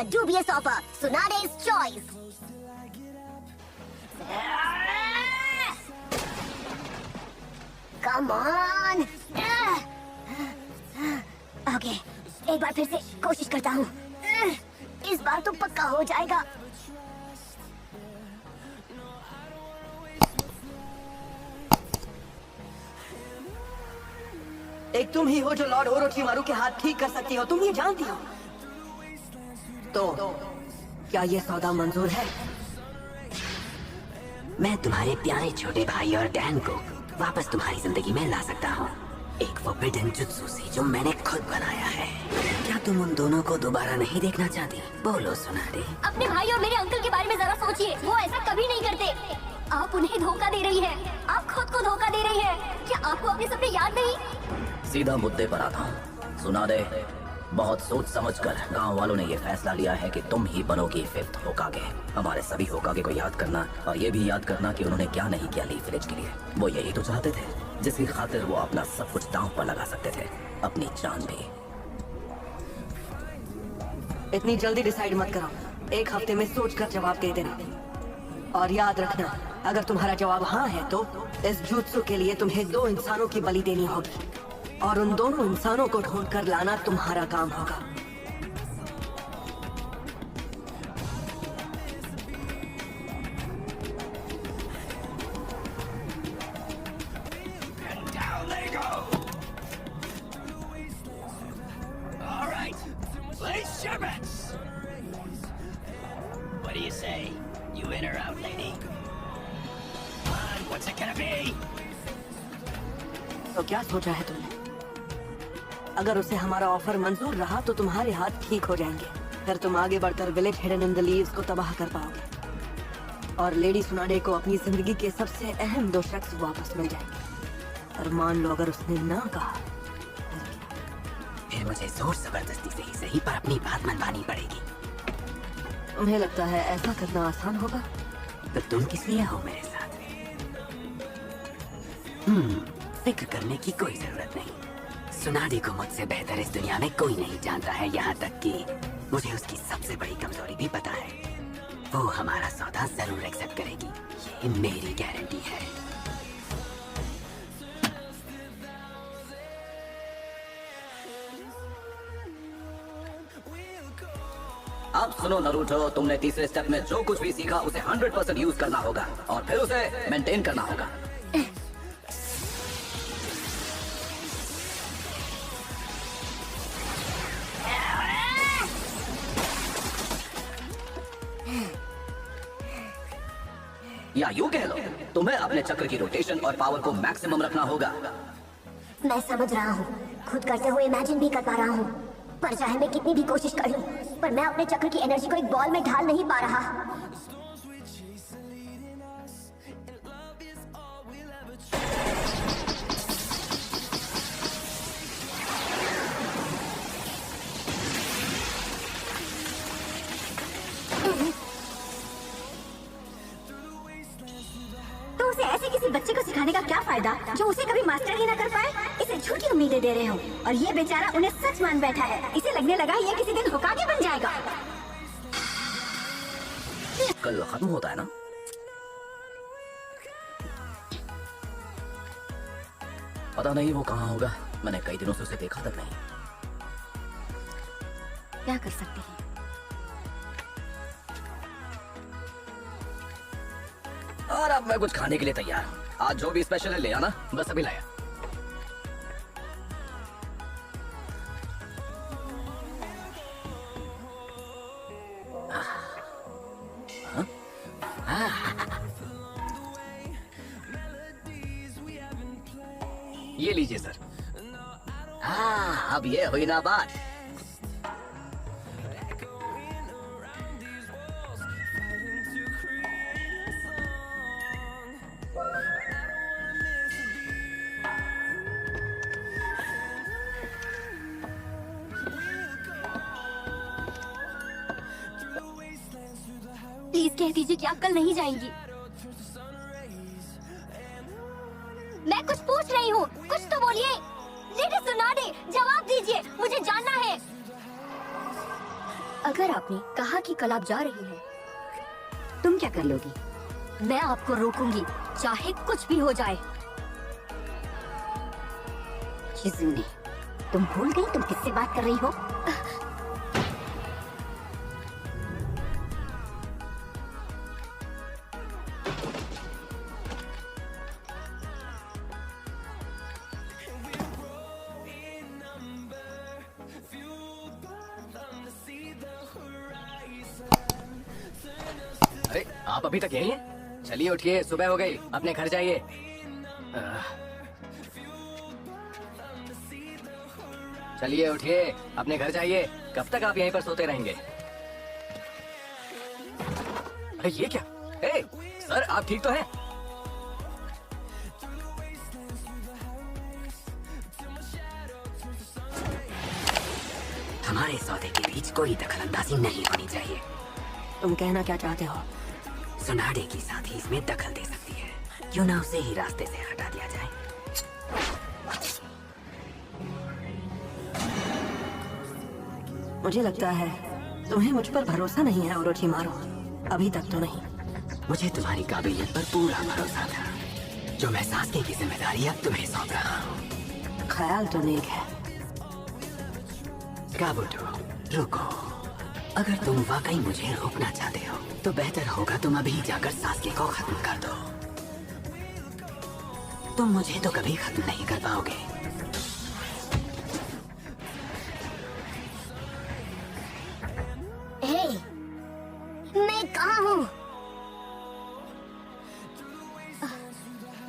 A dubious offer. Tsunade's choice. Come on. Okay. एक बार फिर से कोशिश करता हूँ। इस बार तो पक्का हो जाएगा। एक तुम ही हो जो लॉर्ड ओरोचिमारू के हाथ ठीक कर सकती हो, तुम ये जानती हो। तो क्या ये सौदा मंजूर है? मैं तुम्हारे प्यारे छोटे भाई और डैन को वापस तुम्हारी जिंदगी में ला सकता हूँ, एक फोरबिडन जुत्सु से जो मैंने खुद बनाया है। क्या तुम उन दोनों को दोबारा नहीं देखना चाहती? बोलो सुनाडे। अपने भाई और मेरे अंकल के बारे में जरा सोचिए, वो ऐसा कभी नहीं करते। आप उन्हें धोखा दे रही है, आप खुद को धोखा दे रही है। क्या आपको अपने सपने याद नहीं? सीधा मुद्दे पर आता हूँ सुनाडे। बहुत सोच समझकर गांव वालों ने ये फैसला लिया है कि तुम ही बनोगी फिफ्थ होकागे। हमारे सभी होकागे को याद करना और ये भी याद करना कि उन्होंने क्या नहीं किया लीफ विलेज के लिए। वो यही तो चाहते थे जिसकी खातिर वो अपना सब कुछ दांव पर लगा सकते थे, अपनी जान भी। इतनी जल्दी डिसाइड मत करो, एक हफ्ते में सोचकर जवाब दे देना। और याद रखना, अगर तुम्हारा जवाब हाँ है तो इस जुत्सु के लिए तुम्हें 2 इंसानों की बलि देनी होगी और उन दोनों इंसानों को ढूंढकर लाना तुम्हारा काम होगा। What do you say? You in or out, lady? Come on, what's it gonna be? तो क्या सोचा है तुमने? अगर उसे हमारा ऑफर मंजूर रहा तो तुम्हारे हाथ ठीक हो जाएंगे। फिर तुम आगे बढ़कर village hidden in the leaves को तबाह कर पाओगे और लेडी सुनाडे को अपनी जिंदगी के सबसे अहम 2 शख्स वापस मिल जाएंगे। और मान लो अगर उसने ना कहा, फिर मुझे जोर जबरदस्ती से ही सही पर अपनी बात मनवानी पड़ेगी। तुम्हें लगता है ऐसा करना आसान होगा? तो तुम किस लिए हो मेरे साथ? फिक्र करने की कोई जरूरत नहीं। सुनाडे को मुझसे बेहतर इस दुनिया में कोई नहीं जानता है, यहाँ तक कि मुझे उसकी सबसे बड़ी कमजोरी भी पता है। वो हमारा सौदा जरूर एक्सेप्ट करेगी, ये मेरी गारंटी है। अब सुनो नरूटो, तुमने तीसरे स्टेप में जो कुछ भी सीखा उसे 100% यूज करना होगा और फिर उसे मेंटेन करना होगा। या यूं कह लो, तुम्हें अपने चक्र की रोटेशन और पावर को मैक्सिमम रखना होगा। मैं समझ रहा हूँ, खुद करते हुए इमेजिन भी कर पा रहा हूँ, पर चाहे मैं कितनी भी कोशिश कर लूं, पर मैं अपने चक्र की एनर्जी को एक बॉल में ढाल नहीं पा रहा। तो उसे ऐसे किसी बच्चे को सिखाने का क्या फायदा जो उसे कभी मास्टर ही ना कर पाए? इसे झूठी उम्मीदें दे रहे हो और ये बेचारा उन्हें सच मान बैठा है। इसे लगने लगा ये किसी दिन होकागे बन जाएगा। कल खत्म होता है ना? पता नहीं वो कहाँ होगा, मैंने कई दिनों से उसे देखा तक नहीं। क्या कर सकते हैं? और अब मैं कुछ खाने के लिए तैयार हूँ। आज जो भी स्पेशल है ले आना, बस अभी लाया। ये लीजिए सर। हाँ, अब ये हुई ना बात। प्लीज कह दीजिए कि आप कल नहीं जाएंगी। मैं कुछ पूछ रही हूँ, कुछ तो बोलिए। लेडी सुनाडे, जवाब दीजिए, मुझे जानना है। अगर आपने कहा कि कल आप जा रही हैं, तुम क्या कर लोगी? मैं आपको रोकूंगी, चाहे कुछ भी हो जाए। चिज़ुने, तुम भूल गई तुम किससे बात कर रही हो? अरे आप अभी तक यहीं हैं? चलिए उठिए, सुबह हो गई, अपने घर जाइए। चलिए उठिए, अपने घर जाइए। कब तक आप यहीं पर सोते रहेंगे? अरे ये क्या? ए, सर आप ठीक तो हैं? हमारे सौदे के बीच कोई दखलंदाजी नहीं होनी चाहिए। तुम कहना क्या चाहते हो? सुनाडे की साथी इसमें दखल दे सकती है, क्यों ना उसे ही रास्ते से हटा दिया जाए। मुझे लगता है तुम्हें मुझ पर भरोसा नहीं है ओरोचिमारू। अभी तक तो नहीं। मुझे तुम्हारी काबिलियत पर पूरा भरोसा था। जो मैं सासके की जिम्मेदारी अब तुम्हें सौंप रहा हूँ। ख्याल तो नेक है। काबुटो, रुको। अगर तुम वाकई मुझे रोकना चाहते हो तो बेहतर होगा तुम अभी जाकर सासके को खत्म कर दो। तुम मुझे तो कभी खत्म नहीं कर पाओगे। हे, मैं कहाँ हूँ?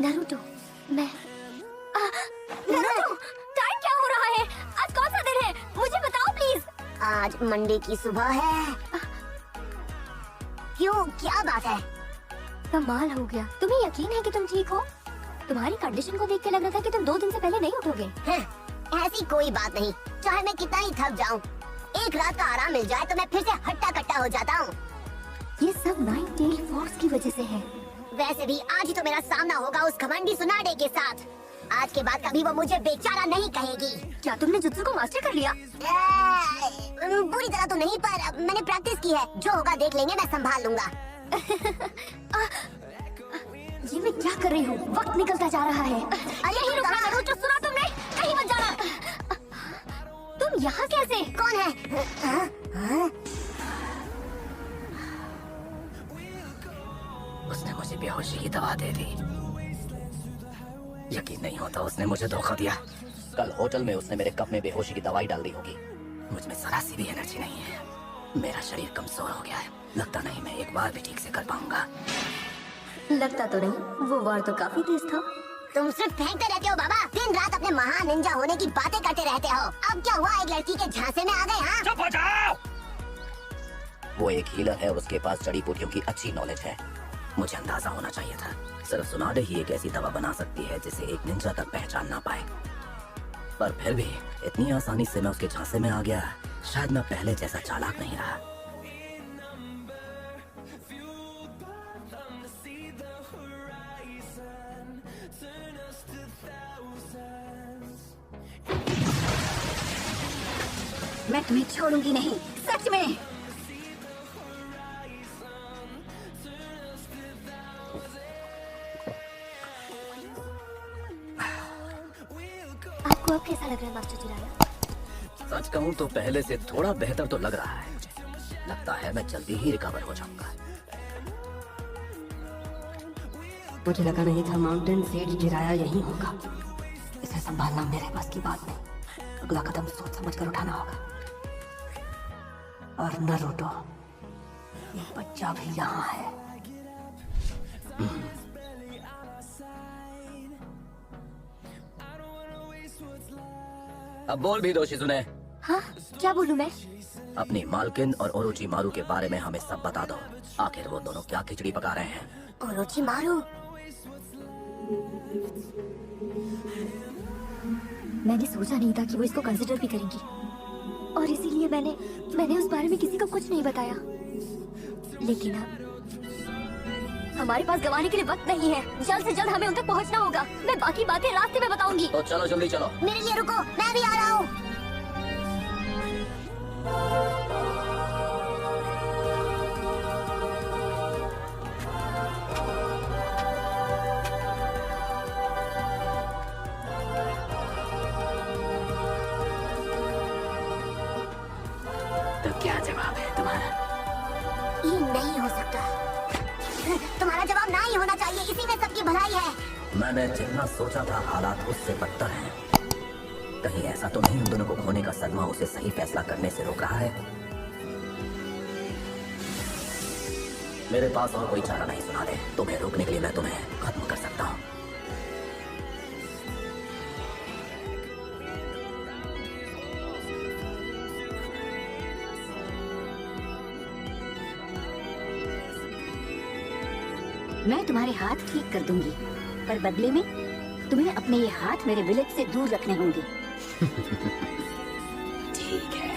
नारुतो, मैं नारुतो, टाइम क्या हो रहा है? आज कौन सा दिन है? मुझे बताओ प्लीज। आज मंडे की सुबह है। क्यों, क्या बात है? कमाल हो गया। तुम्हें यकीन है कि तुम ठीक हो? तुम्हारी कंडीशन को देख के लग रहा था कि तुम 2 दिन से पहले नहीं उठोगे। ऐसी कोई बात नहीं। चाहे मैं कितना ही थक जाऊं, एक रात का आराम मिल जाए तो मैं फिर से हट्टा कट्टा हो जाता हूँ। ये सब नाइन टेल फॉक्स की वजह से है। वैसे भी आज ही तो मेरा सामना होगा उस घमंडी सुनाडे के साथ। आज के बाद कभी वो मुझे बेचारा नहीं कहेगी। क्या तुमने जुत्सु को मास्टर कर लिया? पूरी तरह तो नहीं, पर मैंने प्रैक्टिस की है। जो होगा देख लेंगे, मैं संभाल लूंगा। ये मैं क्या कर रही हूँ? वक्त निकलता जा रहा है। यही रुकना नारुतो, सुना तुमने? कहीं मत जाना। तुम यहाँ कैसे? कौन है? उसने मुझे बेहोशी की दवा दे दी। यकीन नहीं होता उसने मुझे धोखा दिया। कल होटल में उसने मेरे कप में बेहोशी की दवाई डाल दी होगी। मुझ में जरा सी भी एनर्जी नहीं है। मेरा शरीर कमजोर हो गया है। लगता नहीं मैं एक बार भी ठीक से कर पाऊंगा। लगता तो नहीं, वो वार तो काफी तेज था। तुम सिर्फ फेंकते रहते हो बाबा। दिन रात अपने महान निंजा होने की बातें करते रहते हो। अब क्या हुआ, एक लड़की के झांसे में आ गए? हाँ, चुप हो जाओ। वो एक हीलर है, उसके पास जड़ी बूटियों की अच्छी नॉलेज है। मुझे अंदाजा होना चाहिए था। सिर्फ सुनाडे ही एक ऐसी दवा बना सकती है जिसे एक निंजा तक पहचान ना पाए। पर फिर भी इतनी आसानी से मैं उसके झांसे में आ गया। शायद मैं पहले जैसा चालाक नहीं रहा। मैं तुम्हें छोड़ूंगी नहीं, सच में। आपको अब कैसा लग रहा है मास्टर चिराया? सच कहूँ तो पहले से थोड़ा बेहतर तो लग रहा है मुझे। लगता है मैं जल्दी ही रिकवर हो जाऊंगा। मुझे लगा नहीं था माउंटेन सेठ जिराया यही होगा। इसे संभालना मेरे बस की बात नहीं। अगला कदम सोच समझ कर उठाना होगा। और नारुतो, ये बच्चा भी यहाँ है। अब बोल भी दो शिजुने। हाँ, क्या बोलूं मैं? अपनी मालकिन और ओरोचिमारू के बारे में हमें सब बता दो। आखिर वो दोनों क्या खिचड़ी पका रहे हैं? ओरोचिमारू, मैंने सोचा नहीं था कि वो इसको कंसिडर भी करेंगी, और इसीलिए मैंने उस बारे में किसी को कुछ नहीं बताया। लेकिन अब हमारे पास गंवाने के लिए वक्त नहीं है। जल्द से जल्द हमें उन तक पहुंचना होगा। मैं बाकी बातें रास्ते में बताऊंगी। तो चलो जल्दी चलो। मेरे लिए रुको, मैं भी आ रहा हूँ। जवाब है तुम्हारा? ये नहीं हो सकता। तुम्हारा जवाब ना ही होना चाहिए, इसी में सबकी भलाई है। मैंने जितना सोचा था हालात उससे बदतर हैं। कहीं ऐसा तो नहीं उन दोनों को खोने का सदमा उसे सही फैसला करने से रोक रहा है? मेरे पास और कोई चारा नहीं सुना दे। तुम्हें रोकने के लिए मैं तुम्हें खत्म कर सकता हूँ। मैं तुम्हारे हाथ ठीक कर दूंगी, पर बदले में तुम्हें अपने ये हाथ मेरे विलेज से दूर रखने होंगे। ठीक है।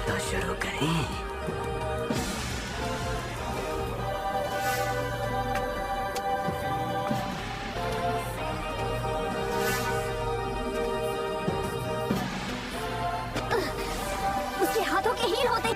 तो शुरू करें। उसके हाथों के हील होते।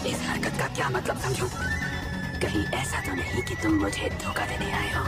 इस हरकत का क्या मतलब समझूं? कहीं ऐसा तो नहीं कि तुम मुझे धोखा देने आए हो?